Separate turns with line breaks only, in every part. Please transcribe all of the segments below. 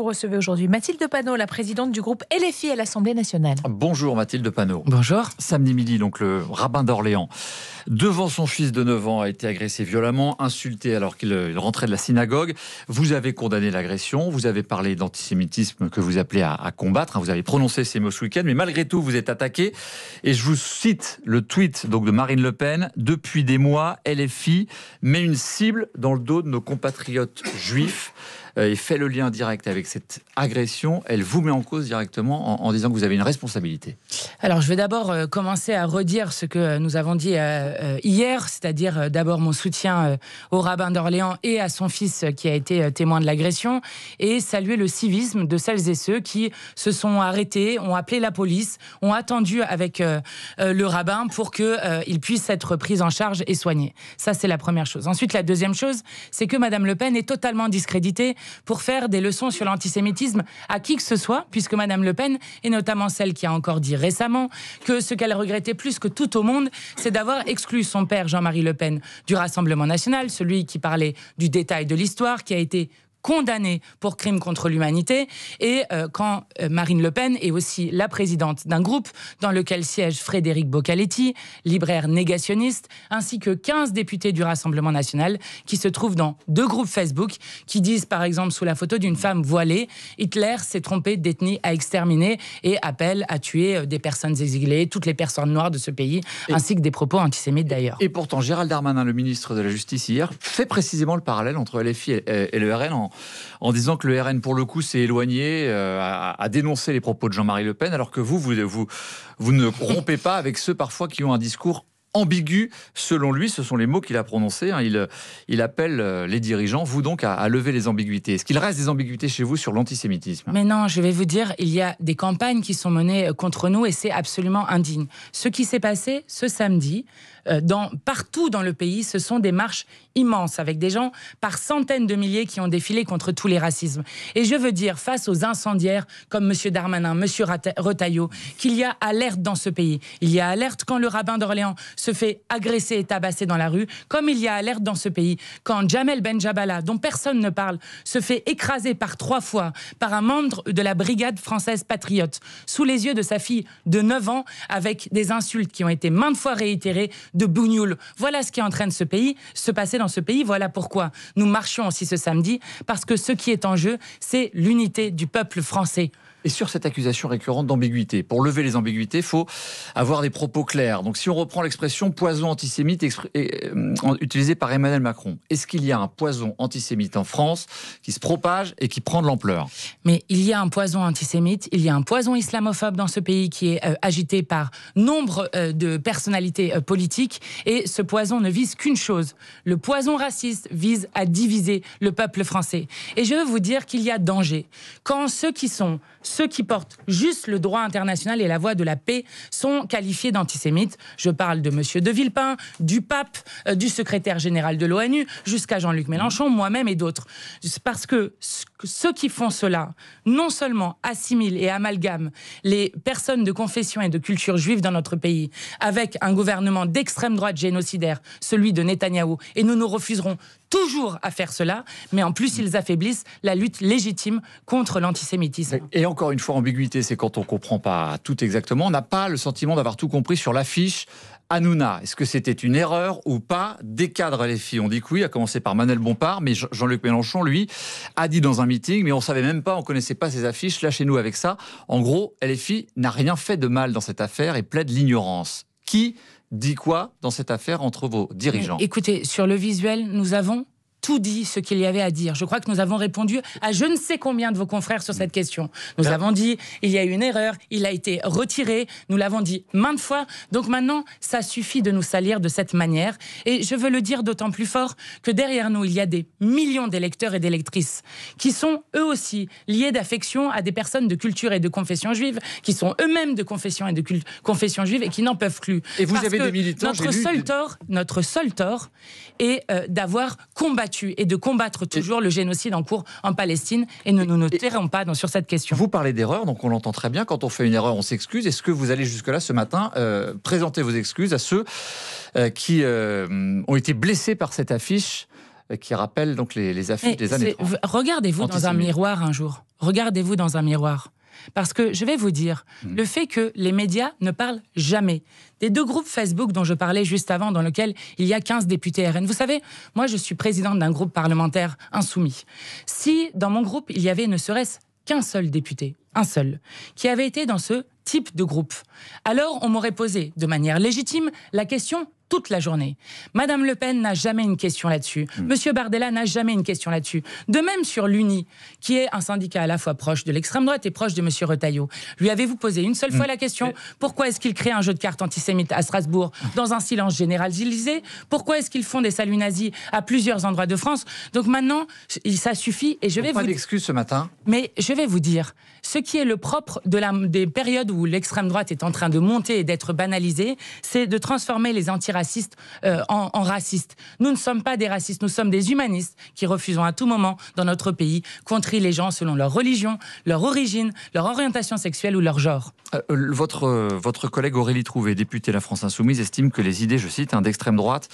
recevez aujourd'hui Mathilde Panot, la présidente du groupe LFI à l'Assemblée nationale.
Bonjour Mathilde Panot.
Bonjour.
Samedi midi, donc le rabbin d'Orléans, devant son fils de 9 ans, a été agressé violemment, insulté alors qu'il rentrait de la synagogue. Vous avez condamné l'agression, vous avez parlé d'antisémitisme que vous appelez à combattre, vous avez prononcé ces mots ce week-end, mais malgré tout vous êtes attaqué. Et je vous cite le tweet donc, de Marine Le Pen. Depuis des mois, LFI met une cible dans le dos de nos compatriotes juifs. Et fait le lien direct avec cette agression, elle vous met en cause directement en disant que vous avez une responsabilité.
Alors je vais d'abord commencer à redire ce que nous avons dit hier, c'est-à-dire d'abord mon soutien au rabbin d'Orléans et à son fils qui a été témoin de l'agression, et saluer le civisme de celles et ceux qui se sont arrêtés, ont appelé la police, ont attendu avec le rabbin pour qu'il puisse être pris en charge et soigné. Ça, c'est la première chose. Ensuite, la deuxième chose, c'est que Madame Le Pen est totalement discréditée pour faire des leçons sur l'antisémitisme à qui que ce soit, puisque Madame Le Pen est notamment celle qui a encore dit récemment que ce qu'elle regrettait plus que tout au monde, c'est d'avoir exclu son père Jean-Marie Le Pen du Rassemblement national, celui qui parlait du détail de l'histoire, qui a été condamné pour crime contre l'humanité, et quand Marine Le Pen est aussi la présidente d'un groupe dans lequel siège Frédéric Boccaletti, libraire négationniste, ainsi que 15 députés du Rassemblement national qui se trouvent dans 2 groupes Facebook qui disent par exemple sous la photo d'une femme voilée « Hitler s'est trompé d'ethnie à exterminer » et appelle à tuer des personnes exilées, toutes les personnes noires de ce pays, ainsi que des propos antisémites d'ailleurs.
Et pourtant, Gérald Darmanin, le ministre de la Justice hier, fait précisément le parallèle entre LFI et le RN en disant que le RN, pour le coup, s'est éloigné, à dénoncer les propos de Jean-Marie Le Pen, alors que vous ne rompez pas avec ceux parfois qui ont un discours ambigu. Selon lui, ce sont les mots qu'il a prononcés. Il appelle les dirigeants, vous donc, à lever les ambiguïtés. Est-ce qu'il reste des ambiguïtés chez vous sur l'antisémitisme ?
Mais non, je vais vous dire, il y a des campagnes qui sont menées contre nous et c'est absolument indigne. Ce qui s'est passé ce samedi, partout dans le pays, ce sont des marches immenses avec des gens par centaines de milliers qui ont défilé contre tous les racismes. Et je veux dire, face aux incendiaires comme M. Darmanin, M. Retailleau, qu'il y a alerte dans ce pays. Il y a alerte quand le rabbin d'Orléans se fait agresser et tabasser dans la rue, comme il y a alerte dans ce pays quand Jamel Benjabala, dont personne ne parle, se fait écraser par 3 fois par un membre de la brigade française patriote, sous les yeux de sa fille de 9 ans, avec des insultes qui ont été maintes fois réitérées de bougnoul. Voilà ce qui est en train de se passer dans ce pays. Voilà pourquoi nous marchions aussi ce samedi, parce que ce qui est en jeu, c'est l'unité du peuple français.
Et sur cette accusation récurrente d'ambiguïté, pour lever les ambiguïtés, il faut avoir des propos clairs. Donc si on reprend l'expression poison antisémite utilisée par Emmanuel Macron, est-ce qu'il y a un poison antisémite en France qui se propage et qui prend de l'ampleur ?
Mais il y a un poison antisémite, il y a un poison islamophobe dans ce pays qui est agité par nombre de personnalités politiques, et ce poison ne vise qu'une chose. Le poison raciste vise à diviser le peuple français. Et je veux vous dire qu'il y a danger quand ceux qui portent juste le droit international et la voie de la paix sont qualifiés d'antisémites. Je parle de M. De Villepin, du pape, du secrétaire général de l'ONU, jusqu'à Jean-Luc Mélenchon, moi-même et d'autres. Parce que ceux qui font cela, non seulement assimilent et amalgament les personnes de confession et de culture juive dans notre pays avec un gouvernement d'extrême droite génocidaire, celui de Netanyahou, et nous nous refuserons toujours à faire cela, mais en plus ils affaiblissent la lutte légitime contre l'antisémitisme.
Et encore une fois, ambiguïté, c'est quand on ne comprend pas tout exactement. On n'a pas le sentiment d'avoir tout compris sur l'affiche Hanouna. Est-ce que c'était une erreur ou pas ? Des cadres LFI ont dit que oui, à commencer par Manuel Bompard, mais Jean-Luc Mélenchon, lui, a dit dans un meeting, mais on ne savait même pas, on ne connaissait pas ces affiches, lâchez-nous avec ça. En gros, LFI n'a rien fait de mal dans cette affaire et plaide l'ignorance. Qui dit quoi dans cette affaire entre vos dirigeants ?
Écoutez, sur le visuel, nous avons tout dit ce qu'il y avait à dire. Je crois que nous avons répondu à je ne sais combien de vos confrères sur cette question. Nous avons dit, il y a eu une erreur, il a été retiré, nous l'avons dit maintes fois. Donc maintenant, ça suffit de nous salir de cette manière. Et je veux le dire d'autant plus fort que derrière nous, il y a des millions d'électeurs et d'électrices qui sont eux aussi liés d'affection à des personnes de culture et de confession juive, qui sont eux-mêmes de confession et de confession juive et qui n'en peuvent plus.
Et vous avez des militants...
Notre seul tort est d'avoir combattu et de combattre toujours le génocide en cours en Palestine, et nous ne tairons pas sur cette question.
Vous parlez d'erreur, donc on l'entend très bien. Quand on fait une erreur, on s'excuse. Est-ce que vous allez jusque-là ce matin présenter vos excuses à ceux qui ont été blessés par cette affiche qui rappelle donc les affiches des années 30.
Regardez-vous dans un miroir un jour. Regardez-vous dans un miroir. Parce que je vais vous dire, le fait que les médias ne parlent jamais des 2 groupes Facebook dont je parlais juste avant, dans lesquels il y a 15 députés RN. Vous savez, moi je suis présidente d'un groupe parlementaire insoumis. Si dans mon groupe il y avait ne serait-ce qu'un seul député, un seul, qui avait été dans ce type de groupe, alors on m'aurait posé de manière légitime la question toute la journée. Madame Le Pen n'a jamais une question là-dessus. Monsieur Bardella n'a jamais une question là-dessus. De même sur l'UNI, qui est un syndicat à la fois proche de l'extrême droite et proche de Monsieur Retailleau. Lui avez-vous posé une seule fois la question ? Pourquoi est-ce qu'il crée un jeu de cartes antisémite à Strasbourg dans un silence généralisé ? Pourquoi est-ce qu'ils font des saluts nazis à plusieurs endroits de France ? Donc maintenant, ça suffit et je vais vous...
Pas d'excuses ce matin.
Mais je vais vous dire, ce qui est le propre des périodes où l'extrême droite est en train de monter et d'être banalisée, c'est de transformer les antiracistes en racistes. Nous ne sommes pas des racistes, nous sommes des humanistes qui refusons à tout moment dans notre pays qu'on trie les gens selon leur religion, leur origine, leur orientation sexuelle ou leur genre.
Votre collègue Aurélie Trouvé, députée de la France Insoumise, estime que les idées, je cite, d'extrême droite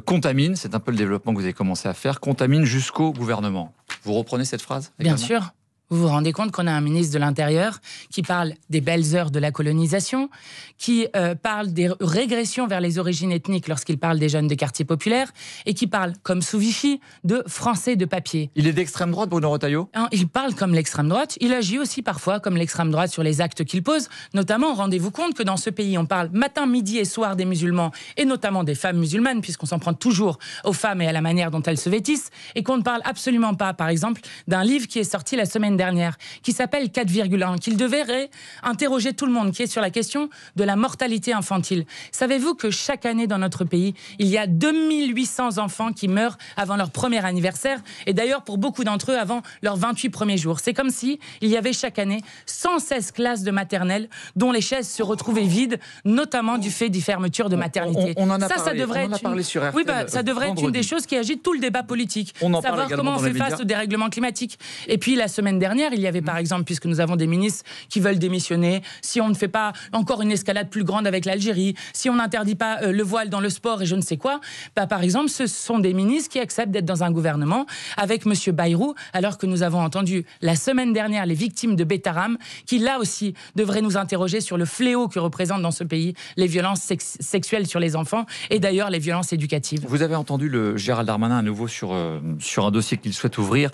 contaminent, c'est un peu le développement que vous avez commencé à faire, contaminent jusqu'au gouvernement. Vous reprenez cette phrase également ?
Bien sûr. Vous vous rendez compte qu'on a un ministre de l'Intérieur qui parle des belles heures de la colonisation, qui parle des régressions vers les origines ethniques lorsqu'il parle des jeunes des quartiers populaires, et qui parle, comme sous Vichy, de français de papier.
Il est d'extrême droite, Bruno Retailleau ?
Il parle comme l'extrême droite, il agit aussi parfois comme l'extrême droite sur les actes qu'il pose. Notamment, rendez-vous compte que dans ce pays, on parle matin, midi et soir des musulmans, et notamment des femmes musulmanes, puisqu'on s'en prend toujours aux femmes et à la manière dont elles se vêtissent, et qu'on ne parle absolument pas, par exemple, d'un livre qui est sorti la semaine dernière, qui s'appelle 4,1, qu'il devrait interroger tout le monde, qui est sur la question de la mortalité infantile. Savez-vous que chaque année dans notre pays, il y a 2800 enfants qui meurent avant leur premier anniversaire, et d'ailleurs pour beaucoup d'entre eux avant leurs 28 premiers jours. C'est comme si il y avait chaque année 116 classes de maternelle dont les chaises se retrouvaient vides, notamment du fait des fermetures de maternité.
On en a parlé sur RTL.
Oui, ça devrait être une des choses qui agite tout le débat politique. Savoir comment on fait face au dérèglement climatique. Et puis la semaine dernière, il y avait par exemple, puisque nous avons des ministres qui veulent démissionner, si on ne fait pas encore une escalade plus grande avec l'Algérie, si on n'interdit pas le voile dans le sport et je ne sais quoi, par exemple, ce sont des ministres qui acceptent d'être dans un gouvernement avec M. Bayrou, alors que nous avons entendu la semaine dernière les victimes de Betaram, qui là aussi devraient nous interroger sur le fléau que représentent dans ce pays les violences sexuelles sur les enfants et d'ailleurs les violences éducatives.
Vous avez entendu le Gérald Darmanin à nouveau sur un dossier qu'il souhaite ouvrir.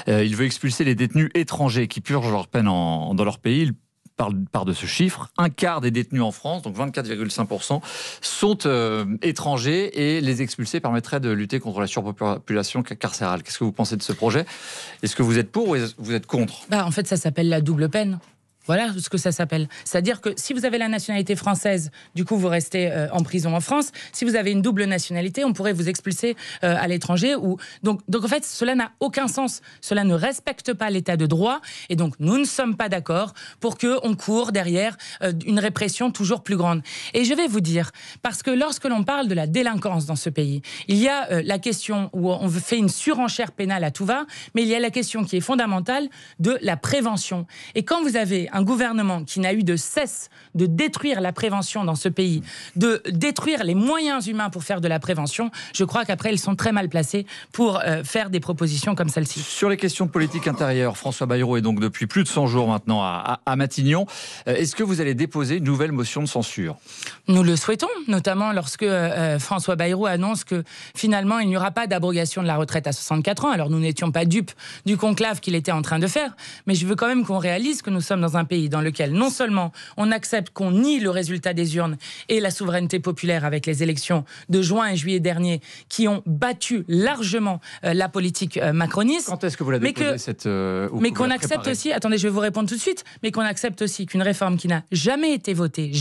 Il veut expulser les détenus étrangers qui purgent leur peine dans leur pays. Il part de ce chiffre. Un quart des détenus en France, donc 24,5%, sont étrangers et les expulser permettrait de lutter contre la surpopulation carcérale. Qu'est-ce que vous pensez de ce projet ? Est-ce que vous êtes pour ou vous êtes contre ?
En fait, ça s'appelle la double peine. Voilà ce que ça s'appelle. C'est-à-dire que si vous avez la nationalité française, du coup, vous restez en prison en France. Si vous avez une double nationalité, on pourrait vous expulser à l'étranger. Donc, en fait, cela n'a aucun sens. Cela ne respecte pas l'état de droit. Et donc, nous ne sommes pas d'accord pour qu'on court derrière une répression toujours plus grande. Et je vais vous dire, parce que lorsque l'on parle de la délinquance dans ce pays, il y a la question où on fait une surenchère pénale à tout va, mais il y a la question qui est fondamentale de la prévention. Et quand vous avez un gouvernement qui n'a eu de cesse de détruire la prévention dans ce pays, de détruire les moyens humains pour faire de la prévention, je crois qu'après, ils sont très mal placés pour faire des propositions comme celle-ci.
Sur les questions de politique intérieure, François Bayrou est donc depuis plus de 100 jours maintenant à Matignon. Est-ce que vous allez déposer une nouvelle motion de censure ?
Nous le souhaitons, notamment lorsque François Bayrou annonce que finalement, il n'y aura pas d'abrogation de la retraite à 64 ans. Alors, nous n'étions pas dupes du conclave qu'il était en train de faire, mais je veux quand même qu'on réalise que nous sommes dans un pays dans lequel non seulement on accepte qu'on nie le résultat des urnes et la souveraineté populaire avec les élections de juin et juillet dernier qui ont battu largement la politique macroniste.
Quand est-ce que vous la déposez cette...
mais qu'on accepte aussi, attendez, je vais vous répondre tout de suite, mais qu'on accepte aussi qu'une réforme qui n'a jamais été votée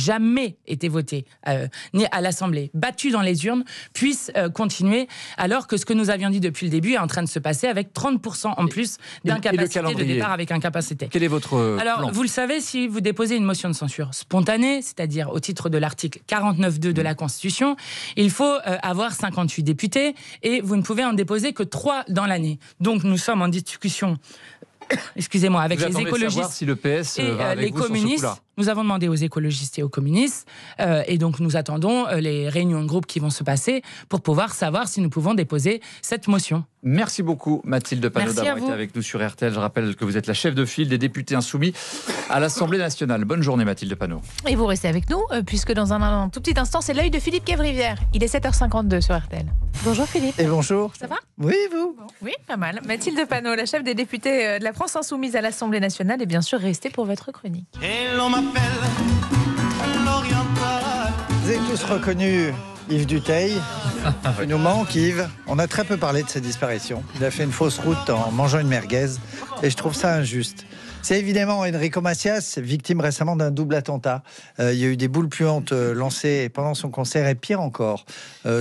ni à l'Assemblée, battue dans les urnes, puisse continuer, alors que ce que nous avions dit depuis le début est en train de se passer avec 30% en plus d'incapacité de départ avec incapacité.
Quel est votre plan ?
Vous le savez, si vous déposez une motion de censure spontanée, c'est-à-dire au titre de l'article 49.2 de la Constitution, il faut avoir 58 députés et vous ne pouvez en déposer que 3 dans l'année. Donc nous sommes en discussion, excusez-moi, avec les écologistes
si le PS
et
va avec
les
vous
communistes. Nous avons demandé aux écologistes et aux communistes, et donc nous attendons les réunions de groupe qui vont se passer pour pouvoir savoir si nous pouvons déposer cette motion.
Merci beaucoup Mathilde Panot
Merci
d'avoir été avec nous sur RTL. Je rappelle que vous êtes la chef de file des députés insoumis à l'Assemblée nationale. Bonne journée Mathilde Panot.
Et vous restez avec nous, puisque dans un tout petit instant, c'est l'œil de Philippe Cavrivière. Il est 7h52 sur RTL. Bonjour Philippe.
Et bonjour.
Ça va?
Oui, vous?
Oui, pas mal. Mathilde Panot, la chef des députés de la France insoumise à l'Assemblée nationale, est bien sûr restée pour votre chronique.
Et l'on m'appelle l'oriental.
Vous avez tous reconnu Yves Duteil. Il nous manque, Yves. On a très peu parlé de sa disparition. Il a fait une fausse route en mangeant une merguez. Et je trouve ça injuste. C'est évidemment Enrico Macias, victime récemment d'un double attentat. Il y a eu des boules puantes lancées pendant son concert. Et pire encore,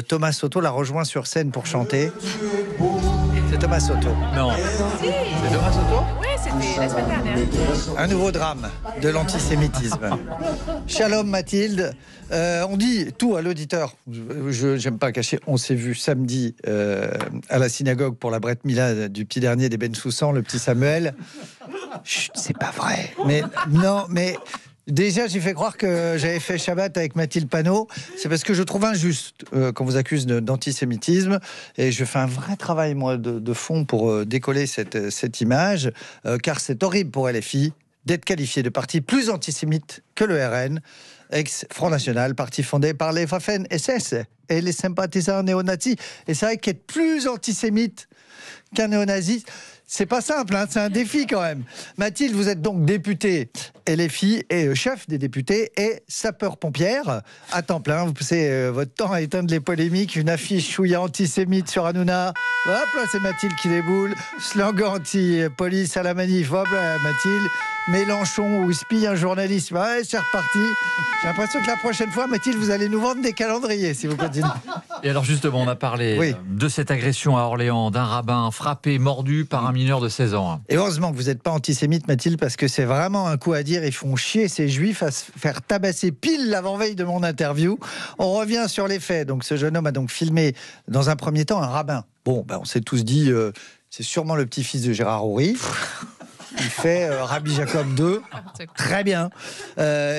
Thomas Soto l'a rejoint sur scène pour chanter. C'est Thomas Soto.
Non.
C'est Thomas Soto?
Oui, c'était la semaine dernière.
Un nouveau drame de l'antisémitisme. Shalom Mathilde. On dit tout à l'auditeur. Je n'aime pas cacher. On s'est vu samedi à la synagogue pour la Bret Mila du petit dernier des Ben Soussan, le petit Samuel. Chut, c'est pas vrai. Mais non, mais déjà j'ai fait croire que j'avais fait Shabbat avec Mathilde Panot. C'est parce que je trouve injuste qu'on vous accuse d'antisémitisme. Et je fais un vrai travail moi de fond pour décoller cette image, car c'est horrible pour LFI d'être qualifié de parti plus antisémite que le RN, ex-Front National, parti fondé par les Waffen-SS et les sympathisants néo-nazis. Et c'est vrai qu'être plus antisémite qu'un néo-nazi, c'est pas simple, hein, c'est un défi quand même. Mathilde, vous êtes donc députée LFI et chef des députés et sapeur-pompière à temps plein. Vous passez votre temps à éteindre les polémiques. Une affiche chouïa antisémite sur Hanouna. Hop là, c'est Mathilde qui déboule. Slogan anti-police à la manif. Hop là, Mathilde. Mélenchon où spie un journaliste. Ouais, c'est reparti. J'ai l'impression que la prochaine fois, Mathilde, vous allez nous vendre des calendriers si vous continuez.
Et alors justement, on a parlé de cette agression à Orléans, d'un rabbin frappé, mordu par un mineur de 16 ans.
Et heureusement que vous n'êtes pas antisémite, Mathilde, parce que c'est vraiment un coup à dire. Ils font chier ces juifs à se faire tabasser pile l'avant-veille de mon interview. On revient sur les faits. Donc ce jeune homme a donc filmé dans un premier temps un rabbin. Bon, on s'est tous dit, c'est sûrement le petit-fils de Gérard Houry. Il fait Rabbi Jacob II. Très bien.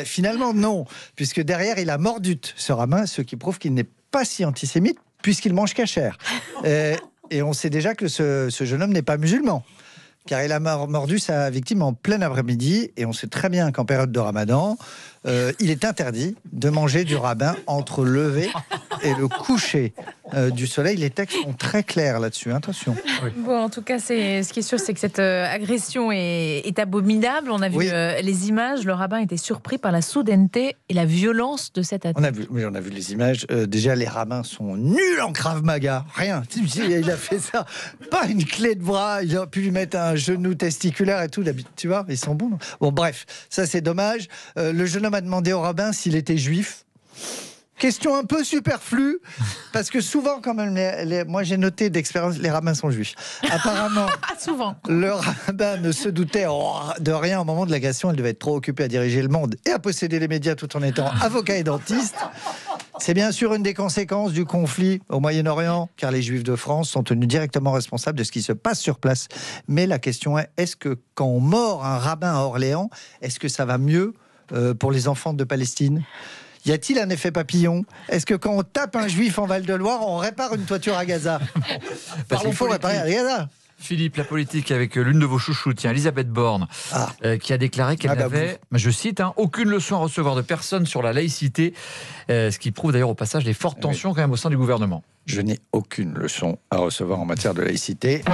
Finalement, non. Puisque derrière, il a mordu ce rabbin, ce qui prouve qu'il n'est pas si antisémite, puisqu'il mange cachère. Et on sait déjà que ce jeune homme n'est pas musulman. Car il a mordu sa victime en plein après-midi. Et on sait très bien qu'en période de Ramadan, il est interdit de manger du rabbin entre le lever et le coucher du soleil. Les textes sont très clairs là-dessus. Attention.
Oui. Bon, en tout cas, ce qui est sûr, c'est que cette agression est abominable. On a vu les images. Le rabbin était surpris par la soudaineté et la violence de cette attaque.
On a vu les images. Déjà, les rabbins sont nuls en Krav Maga. Rien. Il a fait ça. Pas une clé de bras. Il a pu lui mettre un genou testiculaire et tout. Tu vois, ils sont bons. Bon, bref, ça c'est dommage. Le jeune homme a demandé au rabbin s'il était juif. Question un peu superflue, parce que souvent, quand même, moi j'ai noté d'expérience, les rabbins sont juifs. Apparemment,
souvent.
Le rabbin ne se doutait de rien au moment de l'agression. Il devait être trop occupé à diriger le monde et à posséder les médias tout en étant avocat et dentiste. C'est bien sûr une des conséquences du conflit au Moyen-Orient, car les Juifs de France sont tenus directement responsables de ce qui se passe sur place. Mais la question est que quand on mord un rabbin à Orléans, est-ce que ça va mieux pour les enfants de Palestine ? Y a-t-il un effet papillon ? Est-ce que quand on tape un juif en Val-de-Loire, on répare une toiture à Gaza ? Parce qu'il faut réparer à Gaza.
Philippe, la politique avec l'une de vos chouchoutes, tiens, Elisabeth Borne, qui a déclaré qu'elle n'avait, je cite, aucune leçon à recevoir de personne sur la laïcité, ce qui prouve d'ailleurs au passage les fortes tensions quand même au sein du gouvernement.
Je n'ai aucune leçon à recevoir en matière de laïcité.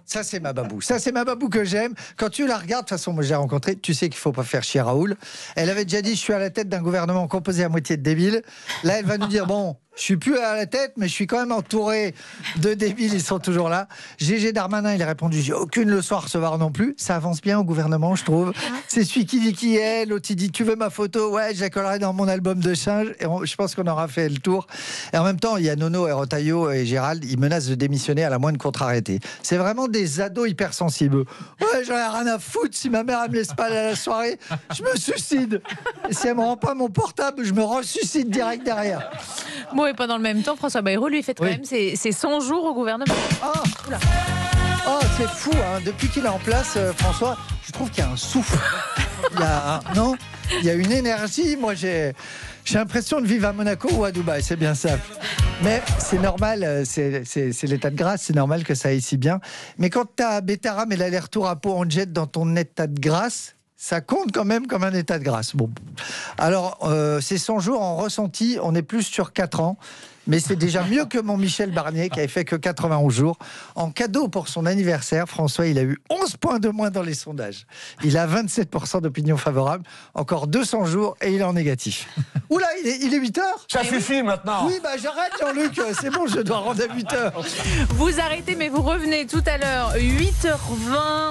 Ça, c'est ma babou. Ça, c'est ma babou que j'aime. Quand tu la regardes, de toute façon, moi, je l'ai rencontrée, tu sais qu'il ne faut pas faire chier Raoul. Elle avait déjà dit, je suis à la tête d'un gouvernement composé à moitié de débiles. Là, elle va nous dire, bon, je suis plus à la tête, mais je suis quand même entouré de débiles, ils sont toujours là. Gégé Darmanin, il a répondu, j'ai aucune leçon à recevoir non plus. Ça avance bien au gouvernement, je trouve. C'est celui qui dit qui est, l'autre il dit, tu veux ma photo ? Ouais, je la collerai dans mon album de singe. Et je pense qu'on aura fait le tour. Et en même temps, il y a Nono et Rotaillot et Gérald, ils menacent de démissionner à la moindre contre-arrêté. C'est vraiment des ados hypersensibles. Ouais, j'en ai rien à foutre. Si ma mère elle me laisse pas aller à la soirée, je me suicide. Et si elle me rend pas mon portable, je me ressuscite direct derrière.
Bon, et pendant le même temps, François Bayrou lui fête quand même ses 100 jours au gouvernement.
Oh, c'est fou, hein. Depuis qu'il est en place, François, je trouve qu'il y a un souffle. Non ? Il y a une énergie. Moi, j'ai l'impression de vivre à Monaco ou à Dubaï. C'est bien simple. Mais c'est normal, c'est l'état de grâce. C'est normal que ça aille si bien. Mais quand tu as Bétaram et l'aller-retour à Pau en jet dans ton état de grâce, ça compte quand même comme un état de grâce. Bon. Alors, ces 100 jours en ressenti, on est plus sur 4 ans. Mais c'est déjà mieux que mon Michel Barnier qui avait fait que 91 jours. En cadeau pour son anniversaire, François, il a eu 11 points de moins dans les sondages. Il a 27% d'opinion favorable. Encore 200 jours et il est en négatif. Oula, il est 8 heures.
Ça suffit maintenant.
Oui, j'arrête Jean-Luc. C'est bon, je dois rendre à 8 heures.
Vous arrêtez, mais vous revenez tout à l'heure, 8h20.